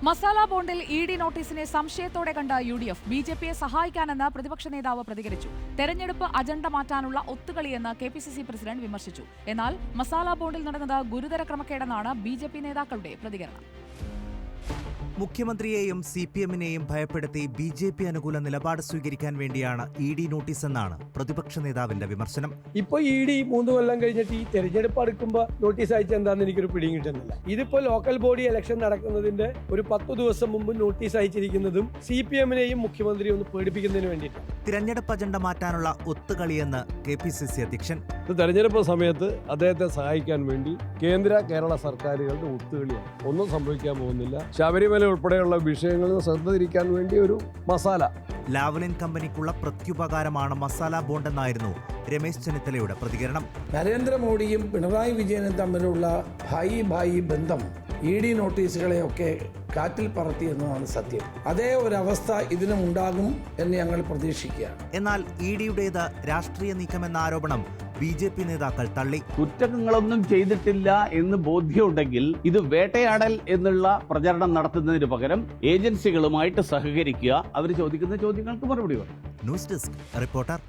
Masala ബോണ്ടിൽ ED. നോട്ടീസിനെ സംശയത്തോടെ കണ്ട UDF ബി.ജെ.പിയെ സഹായിക്കാനെന്ന് പ്രതിപക്ഷ നേതാവ് പ്രതികരിച്ചു. തെരഞ്ഞെടുപ്പ് അജണ്ട മാറ്റാനുള്ള ഒത്തുകളിയെന്ന് കെ.പി.സി.സി പ്രസിഡന്റ് വിമർശിച്ചു. എന്നാൽ മസാല ബോണ്ടിൽ നടന്നത് ഗുരുതര ക്രമക്കേടെന്നാണ് ബി.ജെ.പി നേതാക്കളുടെ പ്രതികരണം. മുഖ്യമന്ത്രിയെയും CPM-നെയും ഭയപ്പെടുത്തി ബി.ജെ.പി അനുകൂല നിലപാട് സ്വീകരിക്കാൻ വേണ്ടിയാണ് ഇ.ഡി. നോട്ടീസെന്നാണ് പ്രതിപക്ഷ നേതാവിന്റെ വിമർശനം. ഇപ്പൊ ഇ.ഡി. 3 കൊല്ലം കഴിഞ്ഞിട്ട് ഈ തെരഞ്ഞെടുപ്പ് അടുക്കുമ്പോൾ നോട്ടീസ് അയച്ച എന്താണെന്ന് എനിക്കൊരു പിടിയും കിട്ടുന്നില്ല. ഇതിപ്പോ ലോക്കൽ ബോഡി ഇലക്ഷൻ നടക്കുന്നതിന്റെ ഒരു 10 ദിവസം മുമ്പ് നോട്ടീസ് അയച്ചിരിക്കുന്നതും CPM-നെയും മുഖ്യമന്ത്രിയെ ഒന്ന് പേടിപ്പിക്കുന്നതിന് വേണ്ടിയിട്ടാണ്. തിരഞ്ഞെടുപ്പ് അജണ്ട മാറ്റാനുള്ള ഒത്തുകളിയെന്ന് കെ.പി.സി.സി അധ്യക്ഷൻ. തെരഞ്ഞെടുപ്പ് സമയത്ത് അദ്ദേഹത്തെ സഹായിക്കാൻ വേണ്ടി കേരള സർക്കാരുകളുടെ ഒത്തുകളിയാണ്. ഒന്നും സംഭവിക്കാൻ പോകുന്നില്ല. ശബരിമല ഉൾപ്പെടെയുള്ള വിഷയങ്ങളിൽ ശ്രദ്ധ തിരിക്കാൻ വേണ്ടി ഒരു മസാല. ലാവ്ലിൻ കമ്പനിക്കുള്ള പ്രത്യുപകാരമാണ് മസാല ബോണ്ടെന്നായിരുന്നു രമേശ് ചെന്നിത്തലയുടെ പ്രതികരണം. നരേന്ദ്രമോദിയും പിണറായി വിജയനും തമ്മിലുള്ള ഭായി ബന്ധം ഇ.ഡി. നോട്ടീസുകളെയൊക്കെ കാറ്റിൽ പറത്തി എന്നതാണ് സത്യം. അതേ ഒരവസ്ഥ ഇതിനും ഉണ്ടാകും എന്ന് ഞങ്ങൾ പ്രതീക്ഷിക്കുകയാണ്. എന്നാൽ ഇ.ഡിയുടേത് രാഷ്ട്രീയ നീക്കമെന്ന ആരോപണം ബി.ജെ.പി നേതാക്കൾ തള്ളി. കുറ്റങ്ങളൊന്നും ചെയ്തിട്ടില്ല എന്ന് ബോധ്യമുണ്ടെങ്കിൽ ഇത് വേട്ടയാടൽ എന്നുള്ള പ്രചരണം നടത്തുന്നതിന് പകരം ഏജൻസികളുമായിട്ട് സഹകരിക്കുക, അവർ ചോദിക്കുന്ന ചോദ്യങ്ങൾക്ക് മറുപടി പറയും. News desk reporter.